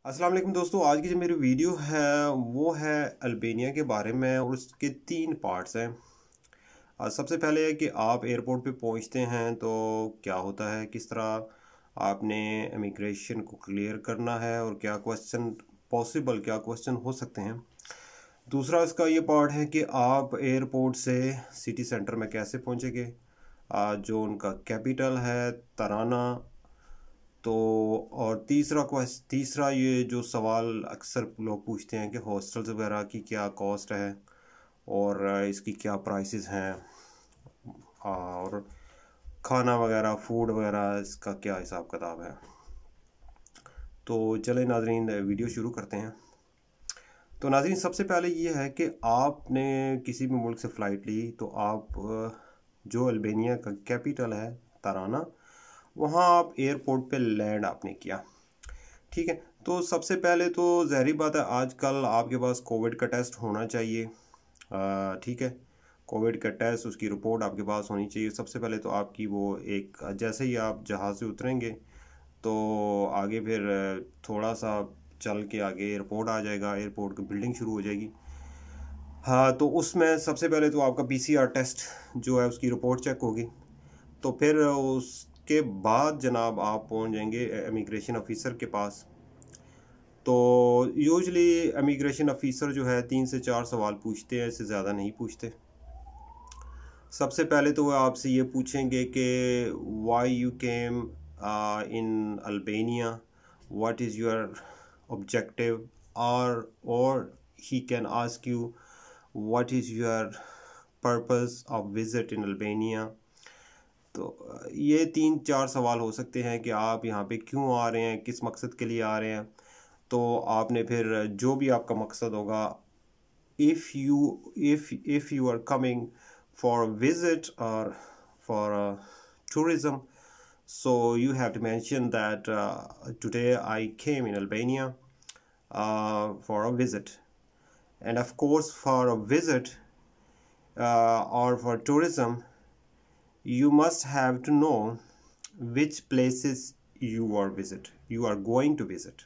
अस्सलाम वालेकुम दोस्तों। आज की जो मेरी वीडियो है वो है अल्बानिया के बारे में और उसके 3 पार्ट्स हैं। सबसे पहले है कि आप एयरपोर्ट पे पहुंचते हैं तो क्या होता है, किस तरह आपने इमिग्रेशन को क्लियर करना है और क्या क्वेश्चन हो सकते हैं। दूसरा इसका ये पार्ट है कि आप एयरपोर्ट से सिटी सेंटर में कैसे पहुंचेंगे, जो उनका कैपिटल है तराना। तो और तीसरा ये जो सवाल अक्सर लोग पूछते हैं कि हॉस्टल्स वगैरह की क्या कॉस्ट है और इसकी क्या प्राइसेस हैं, और खाना वगैरह फूड वगैरह इसका क्या हिसाब किताब है। तो चलें नाजरीन, वीडियो शुरू करते हैं। तो नाजरीन, सबसे पहले ये है कि आपने किसी भी मुल्क से फ़्लाइट ली तो आप जो अल्बानिया का कैपिटल है तराना, वहाँ आप एयरपोर्ट पे लैंड आपने किया। ठीक है, तो सबसे पहले तो ज़ाहिर बात है आजकल आपके पास कोविड का टेस्ट होना चाहिए। ठीक है, कोविड का टेस्ट, उसकी रिपोर्ट आपके पास होनी चाहिए। सबसे पहले तो आपकी वो एक, जैसे ही आप जहाज़ से उतरेंगे तो आगे फिर थोड़ा सा चल के आगे एयरपोर्ट आ जाएगा, एयरपोर्ट की बिल्डिंग शुरू हो जाएगी। हाँ, तो उसमें सबसे पहले तो आपका पीसीआर टेस्ट जो है उसकी रिपोर्ट चेक होगी। तो फिर उसके बाद जनाब आप पहुंच जाएंगे इमिग्रेशन ऑफिसर के पास। तो यूजली इमिग्रेशन ऑफिसर जो है 3 से 4 सवाल पूछते हैं, इससे ज़्यादा नहीं पूछते। सबसे पहले तो वो आपसे ये पूछेंगे कि why you came in Albania, what is your objective, और he can ask you what is your purpose of visit in Albania. तो ये 3-4 सवाल हो सकते हैं कि आप यहाँ पे क्यों आ रहे हैं, किस मकसद के लिए आ रहे हैं। तो आपने फिर जो भी आपका मकसद होगा, if you are coming for a visit or for tourism, so you have to mention that today I came in Albania for a visit. And of course, for a visit or for tourism, you must have to know which places you are going to visit,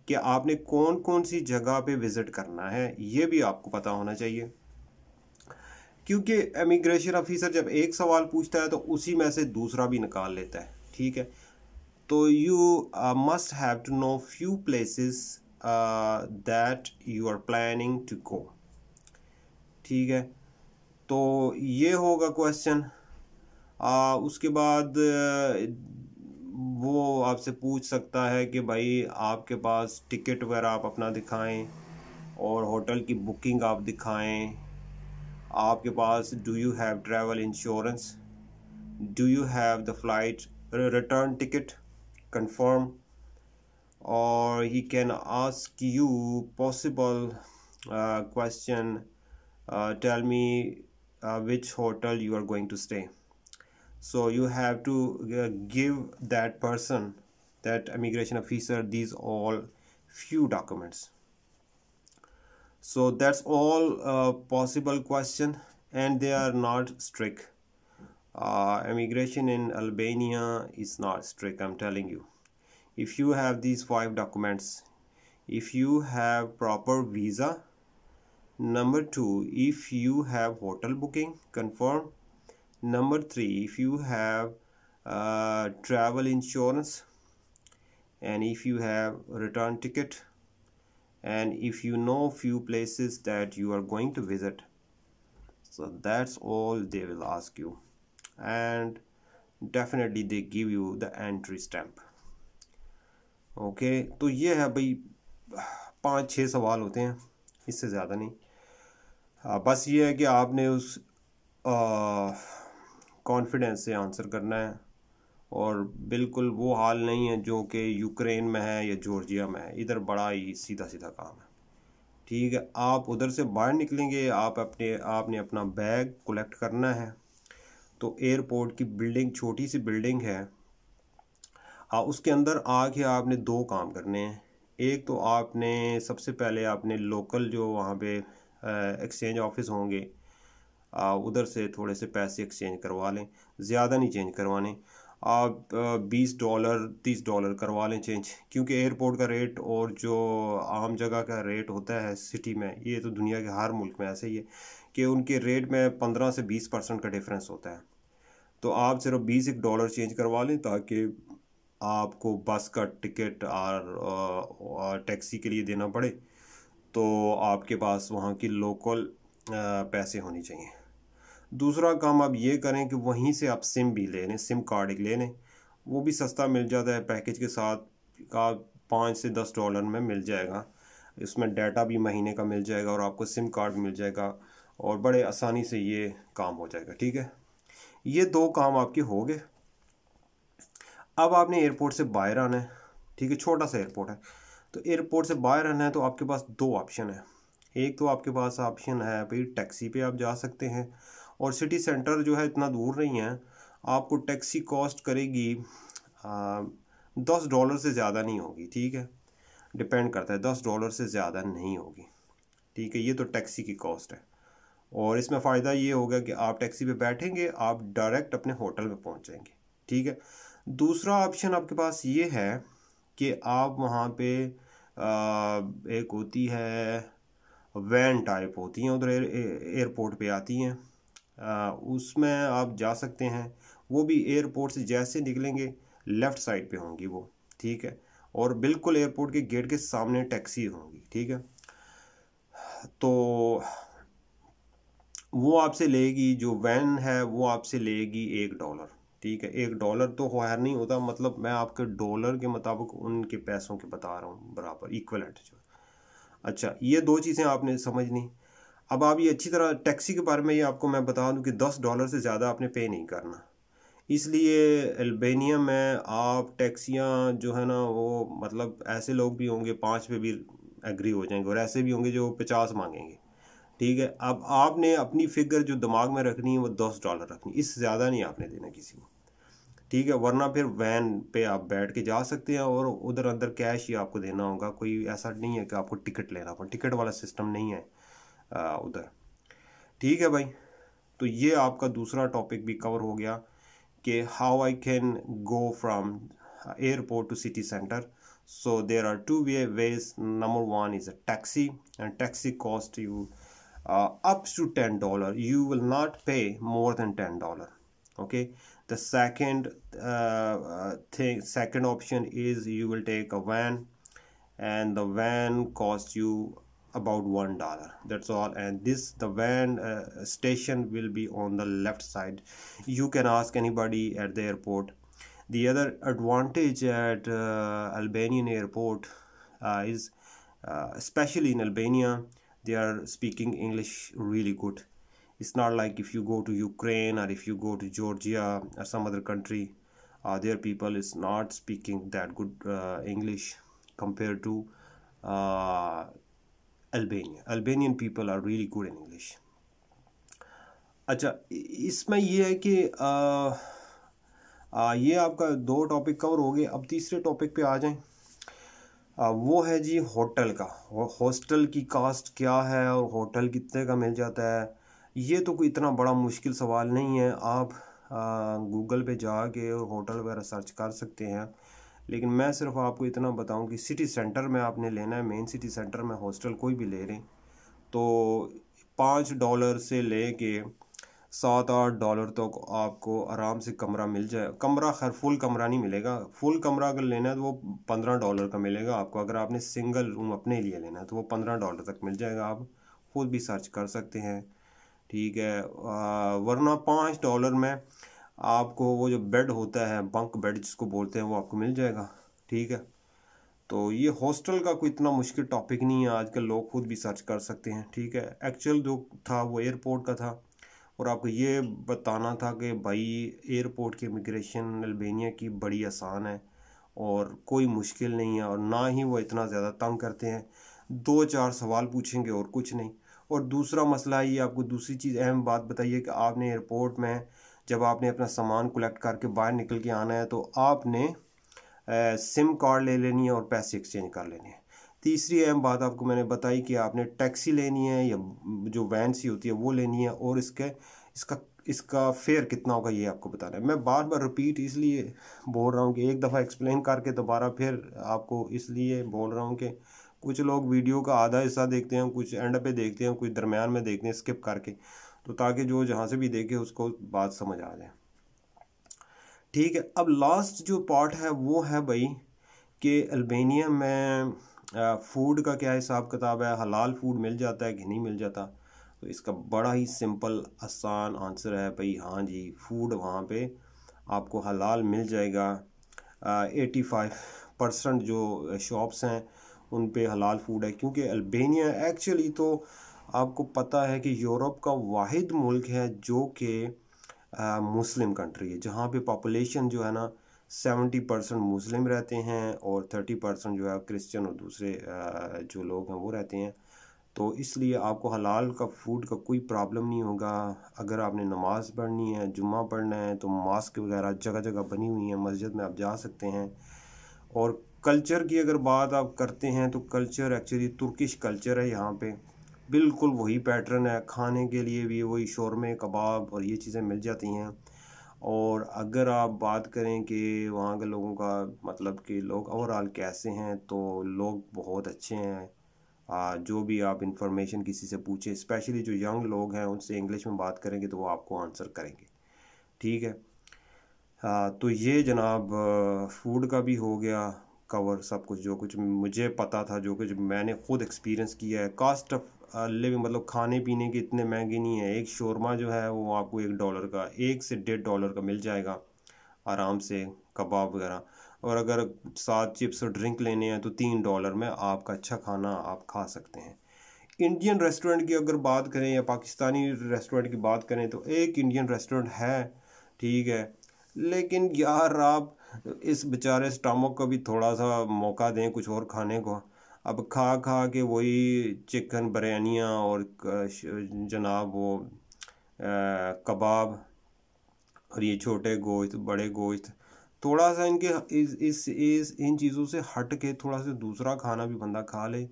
कि आपने कौन कौन सी जगह पे visit करना है, ये भी आपको पता होना चाहिए। क्योंकि इमिग्रेशन ऑफिसर जब एक सवाल पूछता है तो उसी में से दूसरा भी निकाल लेता है। ठीक है, तो you must have to know few places that you are planning to go. ठीक है, तो ये होगा क्वेश्चन। उसके बाद वो आपसे पूछ सकता है कि भाई आपके पास टिकट वगैरह आप अपना दिखाएं और होटल की बुकिंग आप दिखाएं। आपके पास do you have travel insurance, do you have the flight return ticket confirm, और he can ask you possible question, tell me which hotel you are going to stay. So you have to give that person, that immigration officer, these all few documents. So that's all possible question, and they are not strict. Immigration in Albania is not strict, I'm telling you. If you have these 5 documents, if you have proper visa, number 2, if you have hotel booking confirmed, number 3, if you have travel insurance, and if you have return ticket, and if you know few places that you are going to visit. So that's all they will ask you, and definitely they give you the entry stamp. Okay, तो ये है भाई 5-6 सवाल होते हैं, इससे ज़्यादा नहीं। बस ये है कि आपने उस कॉन्फिडेंस से आंसर करना है, और बिल्कुल वो हाल नहीं है जो कि यूक्रेन में है या जॉर्जिया में है। इधर बड़ा ही सीधा सीधा काम है। ठीक है, आप उधर से बाहर निकलेंगे, आपने अपना बैग कलेक्ट करना है। तो एयरपोर्ट की बिल्डिंग, छोटी सी बिल्डिंग है, उसके अंदर आके आपने 2 काम करने हैं। एक तो आपने सबसे पहले आपने लोकल जो वहाँ पे एक्सचेंज ऑफिस होंगे, उधर से थोड़े से पैसे एक्सचेंज करवा लें, ज़्यादा नहीं चेंज करवाने। आप $20 $30 करवा लें चेंज, क्योंकि एयरपोर्ट का रेट और जो आम जगह का रेट होता है सिटी में, ये तो दुनिया के हर मुल्क में ऐसे ही है कि उनके रेट में 15 से 20% का डिफरेंस होता है। तो आप सिर्फ $20 चेंज करवा लें ताकि आपको बस का टिकट और टैक्सी के लिए देना पड़े, तो आपके पास वहाँ की लोकल पैसे होने चाहिए। दूसरा काम आप ये करें कि वहीं से आप सिम भी ले लें, सिम कार्ड एक ले लें, वो भी सस्ता मिल जाता है पैकेज के साथ का, $5 से $10 में मिल जाएगा। इसमें डाटा भी महीने का मिल जाएगा और आपको सिम कार्ड मिल जाएगा और बड़े आसानी से ये काम हो जाएगा। ठीक है, ये 2 काम आपके हो गए। अब आपने एयरपोर्ट से बाहर आना है। ठीक है, छोटा सा एयरपोर्ट है, तो एयरपोर्ट से बाहर आना है तो आपके पास 2 ऑप्शन है। एक तो आपके पास ऑप्शन है भाई टैक्सी पे आप जा सकते हैं, और सिटी सेंटर जो है इतना दूर नहीं है, आपको टैक्सी कॉस्ट करेगी $10 से ज़्यादा नहीं होगी। ठीक है, डिपेंड करता है, $10 से ज़्यादा नहीं होगी। ठीक है, ये तो टैक्सी की कॉस्ट है, और इसमें फ़ायदा ये होगा कि आप टैक्सी पे बैठेंगे, आप डायरेक्ट अपने होटल में पहुंच जाएंगे। ठीक है, दूसरा ऑप्शन आपके पास ये है कि आप वहाँ पे एक होती है वैन टाइप होती हैं उधर एयरपोर्ट पे आती हैं, उसमें आप जा सकते हैं। वो भी एयरपोर्ट से जैसे निकलेंगे लेफ़्ट साइड पे होंगी वो। ठीक है, और बिल्कुल एयरपोर्ट के गेट के सामने टैक्सी होंगी। ठीक है, तो वो आपसे लेगी, जो वैन है वो आपसे लेगी $1। ठीक है, $1 तो खैर नहीं होता, मतलब मैं आपके डॉलर के मुताबिक उनके पैसों के बता रहा हूँ, बराबर इक्वलेंट जो। अच्छा, ये 2 चीज़ें आपने समझनी। अब आप ये अच्छी तरह टैक्सी के बारे में ये आपको मैं बता दूं कि $10 से ज़्यादा आपने पे नहीं करना। इसलिए अल्बानिया में आप टैक्सियाँ जो है ना, वो मतलब ऐसे लोग भी होंगे 5 पे भी एग्री हो जाएंगे, और ऐसे भी होंगे जो 50 मांगेंगे। ठीक है, अब आपने अपनी फिगर जो दिमाग में रखनी है वो $10 रखनी, इससे ज़्यादा नहीं आपने देना किसी को। ठीक है, वरना फिर वैन पे आप बैठ के जा सकते हैं और उधर अंदर कैश ही आपको देना होगा, कोई ऐसा नहीं है कि आपको टिकट लेना पड़े, टिकट वाला सिस्टम नहीं है उधर। ठीक है भाई, तो ये आपका दूसरा टॉपिक भी कवर हो गया कि how I can go from airport to city centre. So there are 2 ways. Number 1 is a taxi, and taxi cost you up to $10. You will not pay more than $10. Okay, the second option is you will take a van, and the van costs you about $1. That's all, and the van station will be on the left side. You can ask anybody at the airport. The other advantage at Albanian airport is especially in Albania, they are speaking English really good. It's not like if you go to Ukraine or if you go to Georgia or some other country, their people is not speaking that good English compared to Albania. Albanian people are really good in English. अच्छा, इसमें ये है कि ये आपका 2 topic cover हो गए। अब तीसरे टॉपिक पे आ जाएं। वो है जी होटल का। हॉस्टल की कास्ट क्या है और होटल कितने का मिल जाता है। ये तो कोई इतना बड़ा मुश्किल सवाल नहीं है, आप गूगल पे जाके होटल वगैरह सर्च कर सकते हैं। लेकिन मैं सिर्फ आपको इतना बताऊं कि सिटी सेंटर में आपने लेना है, मेन सिटी सेंटर में हॉस्टल कोई भी ले लें तो $5 से ले के $7-8 तक आपको आराम से कमरा मिल जाए। कमरा खैर फुल कमरा नहीं मिलेगा, फुल कमरा अगर लेना है तो वो $15 का मिलेगा आपको। अगर आपने सिंगल रूम अपने लिए लेना है तो वो $15 तक मिल जाएगा, आप खुद भी सर्च कर सकते हैं। ठीक है, वरना $5 में आपको वो जो बेड होता है, बंक बेड जिसको बोलते हैं, वो आपको मिल जाएगा। ठीक है, तो ये हॉस्टल का कोई इतना मुश्किल टॉपिक नहीं है, आजकल लोग खुद भी सर्च कर सकते हैं। ठीक है, एक्चुअल जो था वो एयरपोर्ट का था, और आपको ये बताना था कि भाई एयरपोर्ट की इमिग्रेशन अल्बानिया की बड़ी आसान है और कोई मुश्किल नहीं है, और ना ही वो इतना ज़्यादा तंग करते हैं। 2-4 सवाल पूछेंगे और कुछ नहीं। और दूसरा मसला ये, आपको दूसरी चीज़ अहम बात बताइए कि आपने एयरपोर्ट में जब आपने अपना सामान कलेक्ट करके बाहर निकल के आना है तो आपने सिम कार्ड ले लेनी है और पैसे एक्सचेंज कर लेने हैं। तीसरी अहम बात आपको मैंने बताई कि आपने टैक्सी लेनी है या जो वैन सी होती है वो लेनी है, और इसका इसका फेयर कितना होगा ये आपको बताना है। मैं बार बार रिपीट इसलिए बोल रहा हूँ कि एक दफ़ा एक्सप्लेन करके दोबारा फिर आपको इसलिए बोल रहा हूँ कि कुछ लोग वीडियो का आधा हिस्सा देखते हैं, कुछ एंड पे देखते हैं, कुछ दरमियान में देखते हैं स्किप करके, तो ताकि जो जहाँ से भी देखे उसको बात समझ आ जाए। ठीक है, अब लास्ट जो पार्ट है वो है भाई कि अल्बानिया में फ़ूड का क्या हिसाब किताब है, हलाल फूड मिल जाता है कि नहीं मिल जाता। तो इसका बड़ा ही सिंपल आसान आंसर है भाई, हाँ जी, फूड वहाँ पे आपको हलाल मिल जाएगा। 85% जो शॉप्स हैं उन पे हलाल फूड है, क्योंकि अल्बानिया एक्चुअली तो आपको पता है कि यूरोप का वाहिद मुल्क है जो कि मुस्लिम कंट्री है, जहाँ पे पॉपुलेशन जो है ना 70% मुस्लिम रहते हैं और 30% जो है क्रिश्चियन और दूसरे जो लोग हैं वो रहते हैं। तो इसलिए आपको हलाल का फूड का कोई प्रॉब्लम नहीं होगा। अगर आपने नमाज़ पढ़नी है, जुम्मा पढ़ना है, तो मास्क वगैरह जगह जगह बनी हुई हैं, मस्जिद में आप जा सकते हैं। और कल्चर की अगर बात आप करते हैं तो कल्चर एक्चुअली तुर्किश कल्चर है यहाँ पे, बिल्कुल वही पैटर्न है, खाने के लिए भी वही शौरमे कबाब और ये चीज़ें मिल जाती हैं। और अगर आप बात करें कि वहाँ के लोगों का मतलब कि लोग ओवरऑल कैसे हैं, तो लोग बहुत अच्छे हैं। जो भी आप इंफॉर्मेशन किसी से पूछें, स्पेशली जो यंग लोग हैं, उनसे इंग्लिश में बात करेंगे तो वो आपको आंसर करेंगे। ठीक है, तो ये जनाब फूड का भी हो गया कवर, सब कुछ जो कुछ मुझे पता था, जो कुछ मैंने खुद एक्सपीरियंस किया है। कास्ट ऑफ लिविंग मतलब खाने पीने के इतने महंगे नहीं है। एक शोरमा जो है वो आपको $1 का, $1 से $1.5 का मिल जाएगा आराम से, कबाब वगैरह। और अगर साथ चिप्स और ड्रिंक लेने हैं तो $3 में आपका अच्छा खाना आप खा सकते हैं। इंडियन रेस्टोरेंट की अगर बात करें या पाकिस्तानी रेस्टोरेंट की बात करें तो एक इंडियन रेस्टोरेंट है, ठीक है, लेकिन यार आप इस बेचारे स्टमक को भी थोड़ा सा मौका दें कुछ और खाने को। अब खा खा के वही चिकन बिरयानियाँ और जनाब वो कबाब और ये छोटे गोश्त बड़े गोश्त, थोड़ा सा इनके इस इन चीज़ों से हट के थोड़ा सा दूसरा खाना भी बंदा खा ले,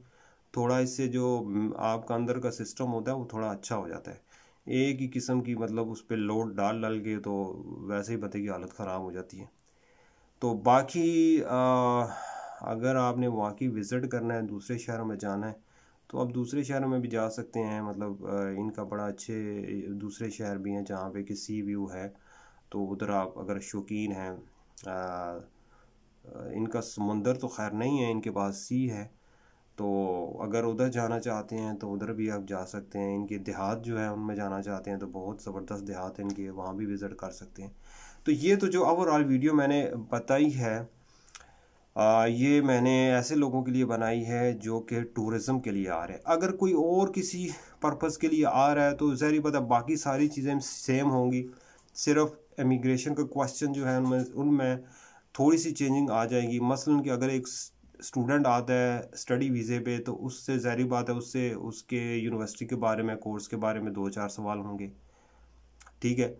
थोड़ा इससे जो आपका अंदर का सिस्टम होता है वो थोड़ा अच्छा हो जाता है। एक ही किस्म की मतलब उस पर लोड डाल डाल के तो वैसे ही बंदे की हालत ख़राब हो जाती है। तो बाकी अगर आपने वाकई विज़िट करना है, दूसरे शहरों में जाना है, तो आप दूसरे शहरों में भी जा सकते हैं। मतलब इनका बड़ा अच्छे दूसरे शहर भी हैं जहाँ पे कि सी व्यू है, तो उधर आप अगर शौकीन हैं, इनका समुंदर तो खैर नहीं है, इनके पास सी है, तो अगर उधर जाना चाहते हैं तो उधर भी आप जा सकते हैं। इनके देहात जो है उनमें जाना चाहते हैं तो बहुत ज़बरदस्त देहात है इनके, वहाँ भी विज़िट कर सकते हैं। तो ये तो जो ओवरऑल वीडियो मैंने बताई है, ये मैंने ऐसे लोगों के लिए बनाई है जो कि टूरिज़म के लिए आ रहे हैं। अगर कोई और किसी पर्पज़ के लिए आ रहा है तो ज़ाहिर बात है बाकी सारी चीज़ें सेम होंगी, सिर्फ इमिग्रेशन का क्वेश्चन जो है उनमें थोड़ी सी चेंजिंग आ जाएगी। मसलन कि अगर एक स्टूडेंट आता है स्टडी वीज़े पे, तो उससे ज़ाहिर बात है उससे उसके यूनिवर्सिटी के बारे में, कोर्स के बारे में 2-4 सवाल होंगे। ठीक है,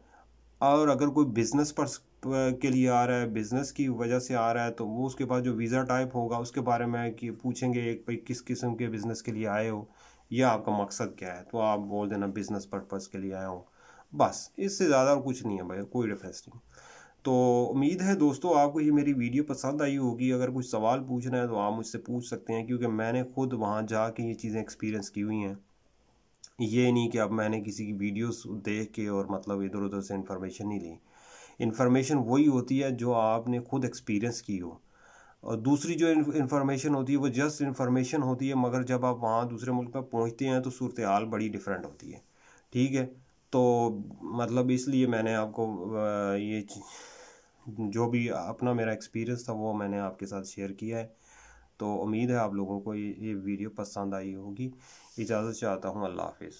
और अगर कोई बिज़नेस पर के लिए आ रहा है, बिज़नेस की वजह से आ रहा है, तो वो उसके पास जो वीज़ा टाइप होगा उसके बारे में कि पूछेंगे एक भाई किस किस्म के बिज़नेस के लिए आए हो या आपका मकसद क्या है, तो आप बोल देना बिज़नेस पर्पज़ के लिए आया हूँ, बस इससे ज़्यादा और कुछ नहीं है भाई, कोई डिफरेंस नहीं। तो उम्मीद है दोस्तों आपको ये मेरी वीडियो पसंद आई होगी। अगर कुछ सवाल पूछना है तो आप मुझसे पूछ सकते हैं, क्योंकि मैंने खुद वहाँ जाके ये चीज़ें एक्सपीरियंस की हुई हैं। ये नहीं कि अब मैंने किसी की वीडियोस देख के और मतलब इधर उधर से इन्फॉर्मेशन नहीं ली। इन्फॉर्मेशन वही होती है जो आपने खुद एक्सपीरियंस की हो, और दूसरी जो इन्फॉर्मेशन होती है वो जस्ट इन्फॉर्मेशन होती है, मगर जब आप वहाँ दूसरे मुल्क में पहुँचते हैं तो सूरत हाल बड़ी डिफरेंट होती है। ठीक है, तो मतलब इसलिए मैंने आपको ये जो भी अपना मेरा एक्सपीरियंस था वो मैंने आपके साथ शेयर किया है। तो उम्मीद है आप लोगों को ये वीडियो पसंद आई होगी। इजाज़त चाहता हूँ, अल्लाह हाफिज़।